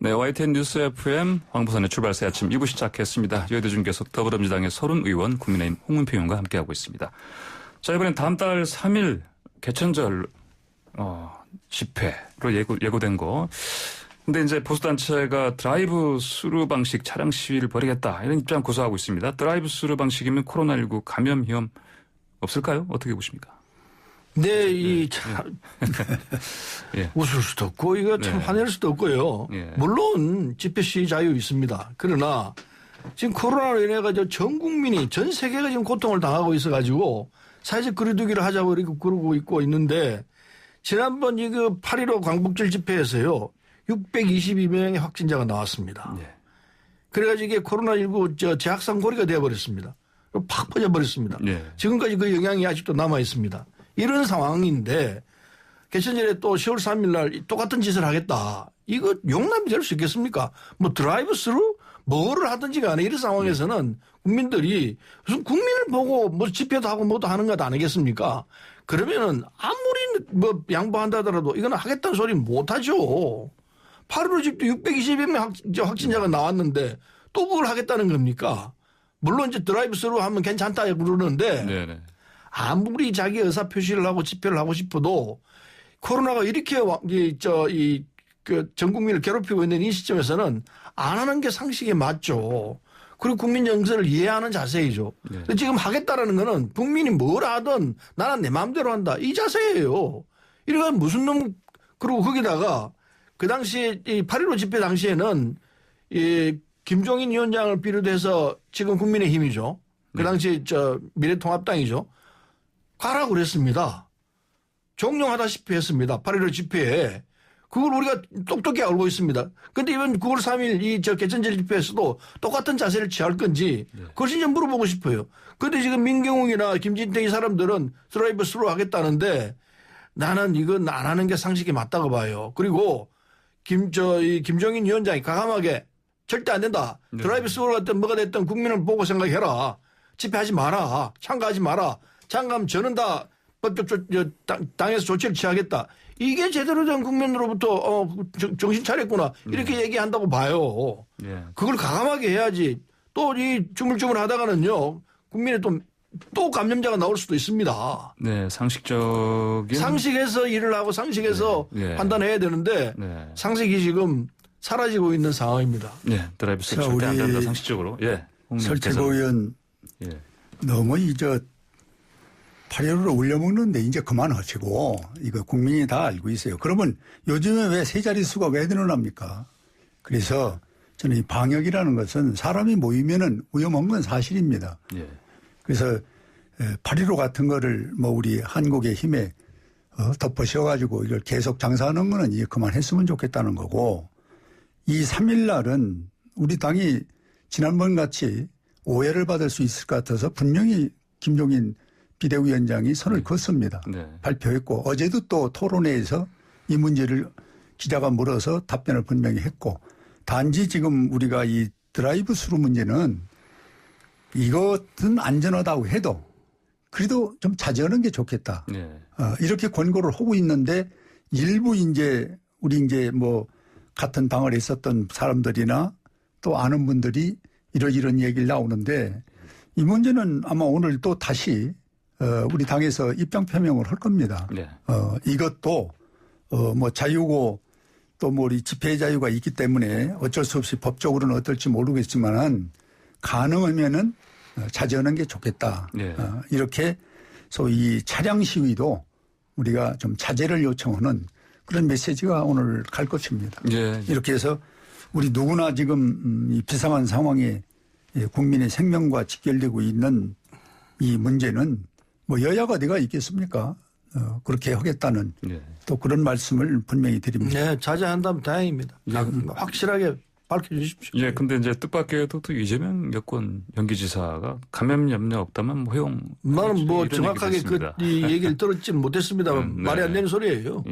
네, YTN 뉴스 FM 황보선의 출발새 아침 2부 시작했습니다. 여의도 중계소 더불어민주당의 서른 의원, 국민의힘 홍문표 의원과 함께하고 있습니다. 자, 이번엔 다음 달 3일 개천절 집회로 예고된 거. 근데 이제 보수단체가 드라이브 스루 방식 차량 시위를 벌이겠다 이런 입장 고수하고 있습니다. 드라이브 스루 방식이면 코로나19 감염 위험 없을까요? 어떻게 보십니까? 네, 예. 웃을 수도 없고 이거 참 화낼 수도 없고요. 예. 물론 집회 시위 자유 있습니다. 그러나 지금 코로나로 인해 가지고 전 국민이 전 세계가 지금 고통을 당하고 있어가지고 사회적 거리두기를 하자고 이렇게 그러고 있고 있는데 지난번 이거 8.15 광복절 집회에서요 622명의 확진자가 나왔습니다. 예. 그래가지고 이게 코로나19 재확산 고리가 되어버렸습니다. 팍 퍼져버렸습니다. 예. 지금까지 그 영향이 아직도 남아 있습니다. 이런 상황인데 개천절에 또 10월 3일 날 똑같은 짓을 하겠다. 이거 용납이 될 수 있겠습니까? 뭐 드라이브 스루 뭐를 하든지 간에 이런 상황에서는 국민들이 무슨 국민을 보고 뭐 집회도 하고 뭐도 하는 것 아니겠습니까? 그러면은 아무리 뭐 양보한다 하더라도 이거는 하겠다는 소리는 못 하죠. 8.15 집도 620명 확진자가 나왔는데 또 그걸 하겠다는 겁니까? 물론 이제 드라이브 스루 하면 괜찮다 그러는데 네네. 아무리 자기 의사 표시를 하고 집회를 하고 싶어도 코로나가 이렇게 전 국민을 괴롭히고 있는 이 시점에서는 안 하는 게 상식에 맞죠. 그리고 국민 정서를 이해하는 자세이죠. 네. 지금 하겠다라는 거는 국민이 뭘 하든 나는 내 마음대로 한다. 이 자세예요. 이러니까 무슨 놈 그리고 거기다가 그 당시에 이 8.15 집회 당시에는 이 김종인 위원장을 비롯해서 지금 국민의힘이죠. 그 당시에 미래통합당이죠. 가라고 그랬습니다. 종용하다시피 했습니다. 8.15 집회에. 그걸 우리가 똑똑히 알고 있습니다. 그런데 이번 9월 3일 이 개천절 집회에서도 똑같은 자세를 취할 건지 그걸 진짜 물어보고 싶어요. 그런데 지금 민경욱이나 김진태 이 사람들은 드라이브 스루 하겠다는데 나는 이건 안 하는 게 상식이 맞다고 봐요. 그리고 김종인 위원장이 과감하게 절대 안 된다. 드라이브 스루가 됐든 뭐가 됐든 국민을 보고 생각해라. 집회하지 마라. 참가하지 마라. 참가하면 저는 다 당에서 조치를 취하겠다. 이게 제대로 된 국민으로부터 정신 차렸구나. 이렇게 얘기한다고 봐요. 예. 그걸 과감하게 해야지. 또 이 주물주물 하다가는요. 국민의 또 감염자가 나올 수도 있습니다. 네, 상식에서 일을 하고 상식에서 판단해야 되는데 상식이 지금 사라지고 있는 상황입니다. 네, 드라이브 스루 절대 안 된다 상식적으로. 예. 설채고 의원 너무 8.15를 올려먹는데 이제 그만하시고 이거 국민이 다 알고 있어요. 그러면 요즘에 왜 세 자릿수가 왜 늘어납니까? 그래서 저는 이 방역이라는 것은 사람이 모이면은 위험한 건 사실입니다. 예. 그래서 8.15 같은 거를 뭐 우리 한국의 힘에 덮어씌워가지고 이걸 계속 장사하는 거는 이제 그만했으면 좋겠다는 거고 이 3일 날은 우리 당이 지난번 같이 오해를 받을 수 있을 것 같아서 분명히 김종인 비대위원장이 선을 긋습니다. 발표했고 어제도 또 토론회에서 이 문제를 기자가 물어서 답변을 분명히 했고 단지 지금 우리가 이 드라이브 스루 문제는 이것은 안전하다고 해도 그래도 좀 자제하는 게 좋겠다. 이렇게 권고를 하고 있는데 일부 우리 뭐 같은 당을 했었던 사람들이나 또 아는 분들이 이런 얘기를 나오는데 이 문제는 아마 오늘 또 다시 우리 당에서 입장 표명을 할 겁니다. 이것도 뭐 자유고 또 뭐 우리 집회 자유가 있기 때문에 어쩔 수 없이 법적으로는 어떨지 모르겠지만은 가능하면은 자제하는 게 좋겠다. 이렇게 소위 차량 시위도 우리가 좀 자제를 요청하는 그런 메시지가 오늘 갈 것입니다. 이렇게 해서 우리 누구나 지금 이 비상한 상황에 국민의 생명과 직결되고 있는 이 문제는 뭐 여야가 어디가 있겠습니까? 그렇게 하겠다는 또 그런 말씀을 분명히 드립니다. 네, 자제한다면 다행입니다. 확실하게 밝혀주십시오. 예, 근데 이제 뜻밖에도 또 이재명 여권 연기지사가 감염 염려 없다면 뭐 허용. 나는 뭐 정확하게 이 얘기를 들었지는 못했습니다만 말이 안 되는 소리예요.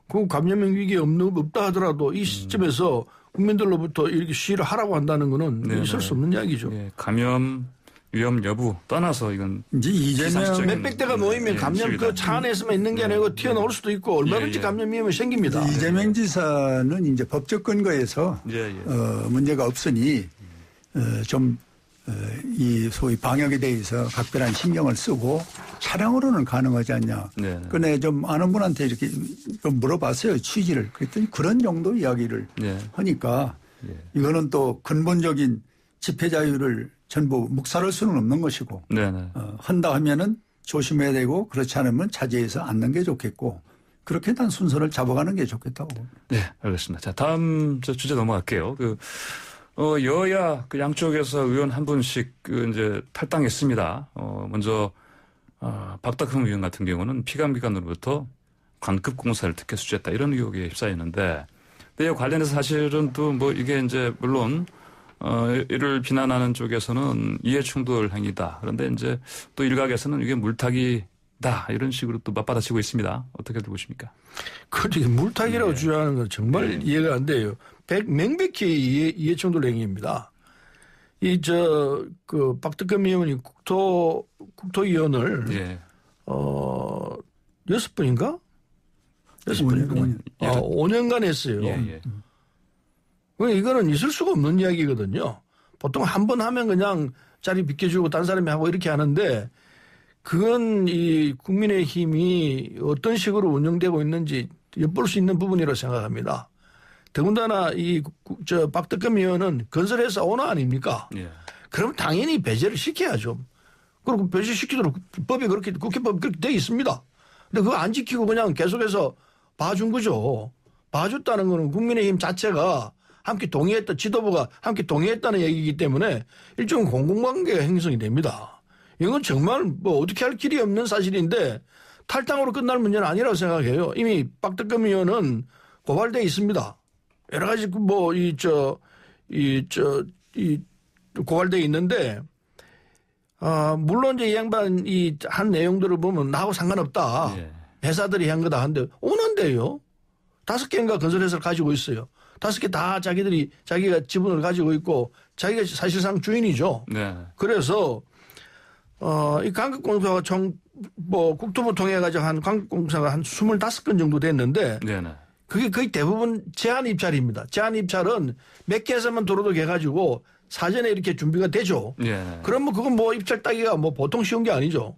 그 감염 위기 없다 하더라도 이 시점에서 국민들로부터 이렇게 시위를 하라고 한다는 거는 있을 수 없는 이야기죠. 감염 위험 여부 떠나서 이건 이제 이재명 시상식적인 몇백 대가 모이면 감염 시위다. 그 차 안에서만 있는 게 아니고 튀어나올 수도 있고 얼마든지 예. 감염 위험이 생깁니다. 이재명 지사는 이제 법적 근거에서 예. 문제가 없으니 좀 이 소위 방역에 대해서 각별한 신경을 쓰고 차량으로는 가능하지 않냐. 네. 근데 좀 아는 분한테 이렇게 좀 물어봤어요. 취지를. 그랬더니 그런 정도 이야기를 예. 하니까 예. 이거는 또 근본적인 집회 자유를 전부 묵살할 수는 없는 것이고 네네. 한다 하면은 조심해야 되고 그렇지 않으면 자제해서 앉는 게 좋겠고 그렇게 단 순서를 잡아가는 게 좋겠다고 봅니다. 네, 알겠습니다. 자, 다음 주제 넘어갈게요. 여야 그 양쪽에서 의원 한 분씩 이제 탈당했습니다. 먼저 박덕흠 의원 같은 경우는 피감기관으로부터 관급 공사를 특혜 수주했다 이런 의혹에 휩싸였는데, 근데 이 관련해서 사실은 또 뭐 이게 이제 물론 이를 비난하는 쪽에서는 이해충돌 행위다. 그런데 이제 또 일각에서는 이게 물타기다 이런 식으로 또 맞받아치고 있습니다. 어떻게 보십니까? 그렇게 물타기라고 주장하는 건 정말 이해가 안 돼요. 명백히 이해충돌 행위입니다. 그 박덕흠 의원이 국토위원을 예. 6번인가? 6번인가? 5년간 했어요. 예. 이거는 있을 수가 없는 이야기거든요. 보통 한 번 하면 그냥 자리 비켜주고 딴 사람이 하고 이렇게 하는데 그건 이 국민의힘이 어떤 식으로 운영되고 있는지 엿볼 수 있는 부분이라고 생각합니다. 더군다나 박덕흠 의원은 건설회사 오너 아닙니까? 예. 그럼 당연히 배제를 시켜야죠. 그리고 배제시키도록 법이 그렇게 국회법이 그렇게 돼 있습니다. 근데 그거 안 지키고 그냥 계속해서 봐준 거죠. 봐줬다는 거는 국민의힘 자체가 함께 동의했다, 지도부가 함께 동의했다는 얘기이기 때문에 일종의 공공관계가 형성이 됩니다. 이건 정말 뭐 어떻게 할 길이 없는 사실인데 탈당으로 끝날 문제는 아니라고 생각해요. 이미 박덕흠 의원은 고발돼 있습니다. 여러 가지 고발돼 있는데, 물론 이제 이 양반이 한 내용들을 보면 나하고 상관없다. 예. 회사들이 한 거다 한데 오는데요. 5개인가 건설회사를 가지고 있어요. 5개 다 자기가 지분을 가지고 있고 자기가 사실상 주인이죠. 네. 그래서 이 관급공사가 국토부 통해 가지고 한 관급공사가 한 25건 정도 됐는데 네네. 그게 거의 대부분 제한 입찰입니다. 제한 입찰은 몇 개에서만 도로도 해가지고 사전에 이렇게 준비가 되죠. 예. 그러면 그건 뭐 입찰 따기가 뭐 보통 쉬운 게 아니죠.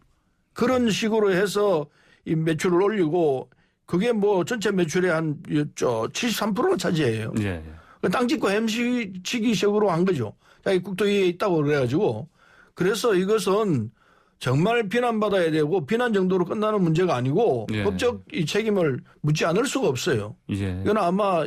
그런 식으로 해서 이 매출을 올리고 그게 뭐 전체 매출의 한 73%는 차지해요. 예. 땅 짓고 햄치기식으로 한 거죠. 자기 국토위에 있다고 그래가지고. 그래서 이것은 정말 비난받아야 되고 비난 정도로 끝나는 문제가 아니고 예. 법적 이 책임을 묻지 않을 수가 없어요. 예. 이건 아마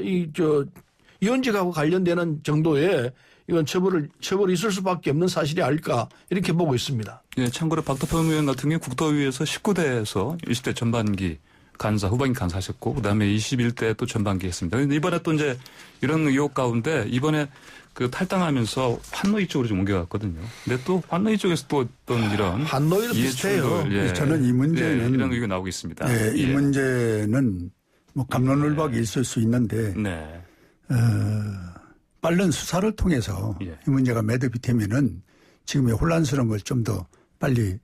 이원직하고 관련되는 정도의 이건 처벌이 있을 수밖에 없는 사실이 아닐까 이렇게 보고 있습니다. 예, 참고로 박덕흠 의원 같은 경우 국토위에서 19대에서 20대 전반기 간사, 후반기 간사하셨고, 그 다음에 21대 또 전반기 했습니다. 근데 이번에 또 이제 이런 의혹 가운데 이번에 그 탈당하면서 환노위 쪽으로 좀 옮겨갔거든요. 근데 또 환노위 쪽에서 또 어떤 이런. 환노위도 비슷해요. 예. 저는 이 문제는. 이런 의혹이 나오고 있습니다. 이 문제는 뭐 갑론을박이 있을 수 있는데. 네. 빠른 수사를 통해서 이 문제가 매듭이 되면은 지금의 혼란스러운 걸 좀 더 빨리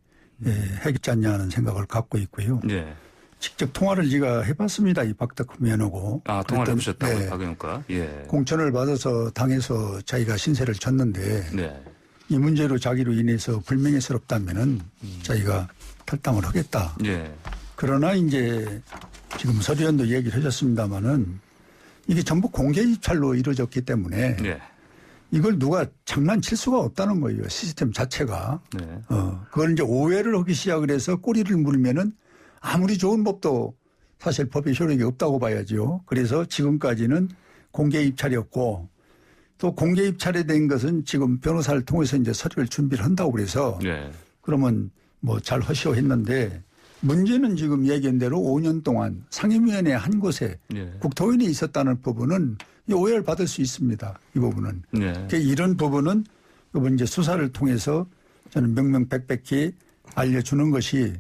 해겠지 않냐는 생각을 갖고 있고요. 예. 직접 통화를 제가 해봤습니다. 이 박덕흠 의원하고. 통화를 해보셨다고요, 박 의원과. 예. 공천을 받아서 당에서 자기가 신세를 졌는데 네. 이 문제로 자기로 인해서 불명예스럽다면은 자기가 탈당을 하겠다. 예. 그러나 이제 지금 서리원도 얘기를 해줬습니다마는 이게 전부 공개 입찰로 이루어졌기 때문에 예. 이걸 누가 장난칠 수가 없다는 거예요. 시스템 자체가. 네. 그걸 이제 오해를 하기 시작을 해서 꼬리를 물면은 아무리 좋은 법도 사실 법의 효력이 없다고 봐야죠. 그래서 지금까지는 공개 입찰이었고 또 공개 입찰에 된 것은 지금 변호사를 통해서 이제 서류를 준비를 한다고 그래서 그러면 뭐 잘 하시오 했는데 문제는 지금 얘기한 대로 5년 동안 상임위원회 한 곳에 국토위원회 있었다는 부분은 오해를 받을 수 있습니다. 이 부분은. 그러니까 이런 부분은 이제 수사를 통해서 저는 명명백백히 알려주는 것이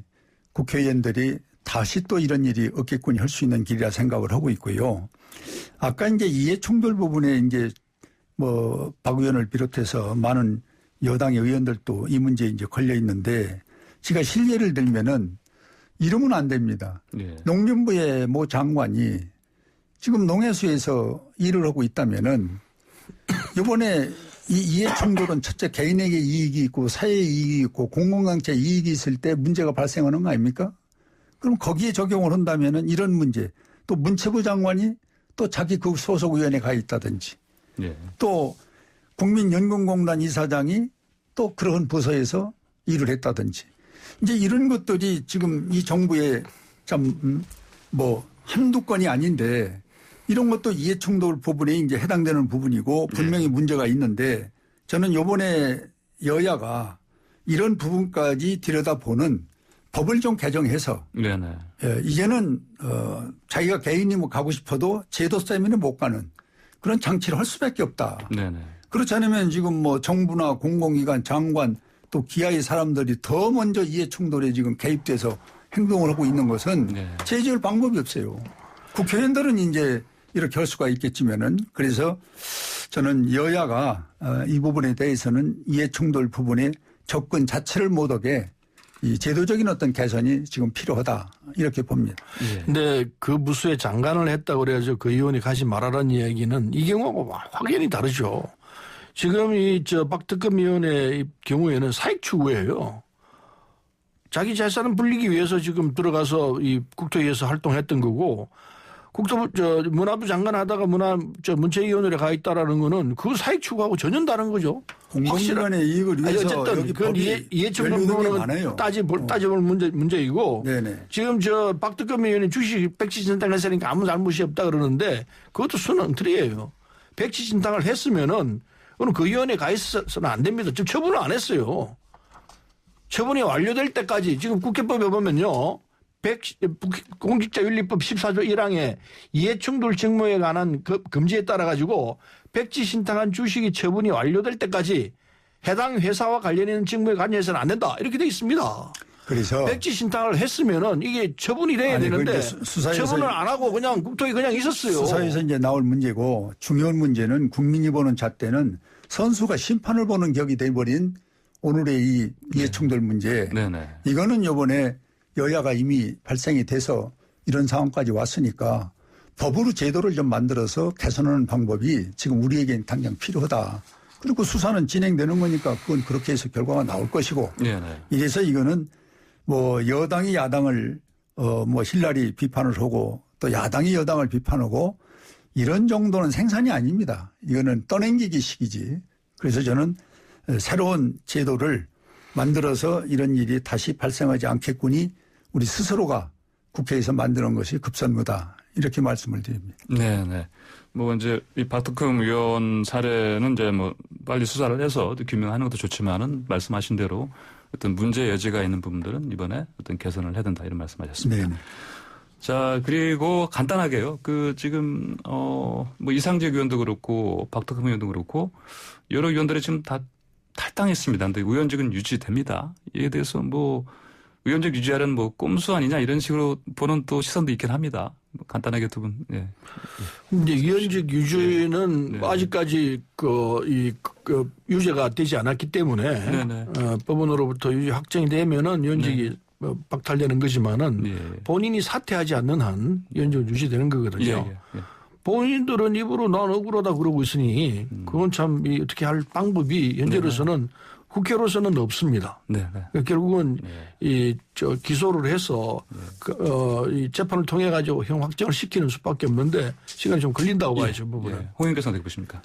국회의원들이 다시 또 이런 일이 없겠군이 할 수 있는 길이라 생각을 하고 있고요. 아까 이제 이해충돌 부분에 이제 뭐 박 의원을 비롯해서 많은 여당의 의원들도 이 문제에 이제 걸려 있는데 제가 실례를 들면은 이러면 안 됩니다. 예. 농림부의 모 장관이 지금 농해수에서 일을 하고 있다면은 이번에 이 이해 충돌은 첫째 개인에게 이익이 있고 사회에 이익이 있고 공공단체에 이익이 있을 때 문제가 발생하는 거 아닙니까? 그럼 거기에 적용을 한다면은 이런 문제 또 문체부 장관이 또 자기 그 소속위원회에 가 있다든지 예. 또 국민연금공단 이사장이 또 그런 부서에서 일을 했다든지 이제 이런 것들이 지금 이 정부의 참 뭐 한두 건이 아닌데 이런 것도 이해충돌 부분에 이제 해당되는 부분이고 분명히 문제가 있는데 저는 이번에 여야가 이런 부분까지 들여다보는 법을 좀 개정해서 네네. 이제는 자기가 개인이 뭐 가고 싶어도 제도 때문에 못 가는 그런 장치를 할 수밖에 없다. 네네. 그렇지 않으면 지금 뭐 정부나 공공기관 장관 또 기아의 사람들이 더 먼저 이해충돌에 지금 개입돼서 행동을 하고 있는 것은 네. 제재할 방법이 없어요. 국회의원들은 이제 이렇게 할 수가 있겠지만은 그래서 저는 여야가 이 부분에 대해서는 이해충돌 부분에 접근 자체를 못하게 이 제도적인 어떤 개선이 지금 필요하다 이렇게 봅니다. 예. 근데 그 부서에 장관을 했다고 그래가지고 그 의원이 가지 말아라는 이야기는 이 경우하고 확연히 다르죠. 지금 박특검 의원의 경우에는 사익 추구예요. 자기 재산을 불리기 위해서 지금 들어가서 이 국토위에서 활동했던 거고 문화부 장관 하다가 문체위원회에 가 있다라는 거는 그 사익 추구하고 전혀 다른 거죠. 공공기관의 이익을 위해서 어쨌든 여기 그건 법이 이해충돌 연루된 게 부분은 많아요. 따져볼 문제이고 네네. 지금 박특검 의원이 주식 백지 신탁을 했으니까 아무 잘못이 없다 그러는데 그것도 순 엉터리예요. 백지 신탁을 했으면은 그건 그 위원회에 가 있어서는 안 됩니다. 지금 처분을 안 했어요. 처분이 완료될 때까지 지금 국회법에 보면요. 공직자윤리법 14조 1항에 이해충돌 직무에 관한 금지에 따라 가지고 백지 신탁한 주식이 처분이 완료될 때까지 해당 회사와 관련 있는 직무에 관여해서는 안 된다. 이렇게 돼 있습니다. 그래서 백지 신탁을 했으면은 이게 처분이 돼야 되는데 처분을 안 하고 그냥 국토에 그냥 있었어요. 수사에서 이제 나올 문제고 중요한 문제는 국민이 보는 잣대는 선수가 심판을 보는 격이 돼버린 오늘의 이 이해충돌 문제. 네네. 이거는 이번에 여야가 이미 발생이 돼서 이런 상황까지 왔으니까 법으로 제도를 좀 만들어서 개선하는 방법이 지금 우리에겐 당장 필요하다. 그리고 수사는 진행되는 거니까 그건 그렇게 해서 결과가 나올 것이고. 네네. 이래서 이거는 뭐 여당이 야당을 뭐 힐라리 비판을 하고 또 야당이 여당을 비판하고 이런 정도는 생산이 아닙니다. 이거는 떠넘기기식이지. 그래서 저는 새로운 제도를 만들어서 이런 일이 다시 발생하지 않겠거니 우리 스스로가 국회에서 만드는 것이 급선무다. 이렇게 말씀을 드립니다. 네네. 뭐 이제 이 박특검 의원 사례는 이제 뭐 빨리 수사를 해서 규명하는 것도 좋지만은 말씀하신 대로 어떤 문제 여지가 있는 부분들은 이번에 어떤 개선을 해야 된다 이런 말씀하셨습니다. 네네. 자, 그리고 간단하게요. 지금 뭐 이상직 의원도 그렇고 박특검 의원도 그렇고 여러 의원들이 지금 다 탈당했습니다. 근데 의원직은 유지됩니다. 이에 대해서 뭐 의원직 유지하려는 뭐 꼼수 아니냐 이런 식으로 보는 또 시선도 있긴 합니다. 뭐 간단하게 두 분. 예. 근데 의원직 유지는 네. 아직까지 유죄가 되지 않았기 때문에 네네. 법원으로부터 유죄 확정이 되면은 의원직이 박탈되는 거지만은 예. 본인이 사퇴하지 않는 한 의원직은 유지되는 거거든요. 예. 본인들은 입으로 난 억울하다 그러고 있으니 그건 참 어떻게 할 방법이 현재로서는 국회로서는 없습니다. 네. 결국은 기소를 해서 이 재판을 통해 가지고 형 확정을 시키는 수밖에 없는데 시간이 좀 걸린다고 봐야죠. 부분은. 홍 의원께서 어떻게 보십니까?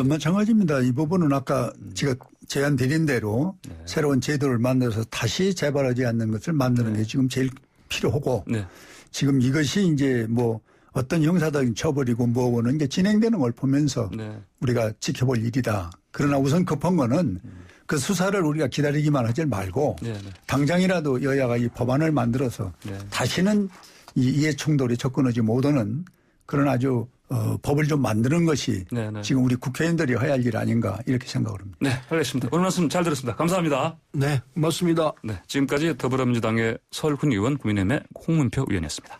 마찬가지입니다. 이 부분은 아까 제가 제안 드린 대로 새로운 제도를 만들어서 다시 재발하지 않는 것을 만드는 게 지금 제일 필요하고 네. 지금 이것이 이제 뭐 어떤 형사적인 처벌이고 뭐고는 이제 진행되는 걸 보면서 네. 우리가 지켜볼 일이다. 그러나 우선 급한 거는 그 수사를 우리가 기다리기만 하지 말고 네. 당장이라도 여야가 이 법안을 만들어서 다시는 이 이해충돌에 접근하지 못하는 그런 아주 법을 좀 만드는 것이 지금 우리 국회의원들이 해야 할 일 아닌가 이렇게 생각을 합니다. 네, 알겠습니다. 오늘 말씀 잘 들었습니다. 감사합니다. 네, 맞습니다. 네, 지금까지 더불어민주당의 설훈 의원, 국민의힘의 홍문표 의원이었습니다.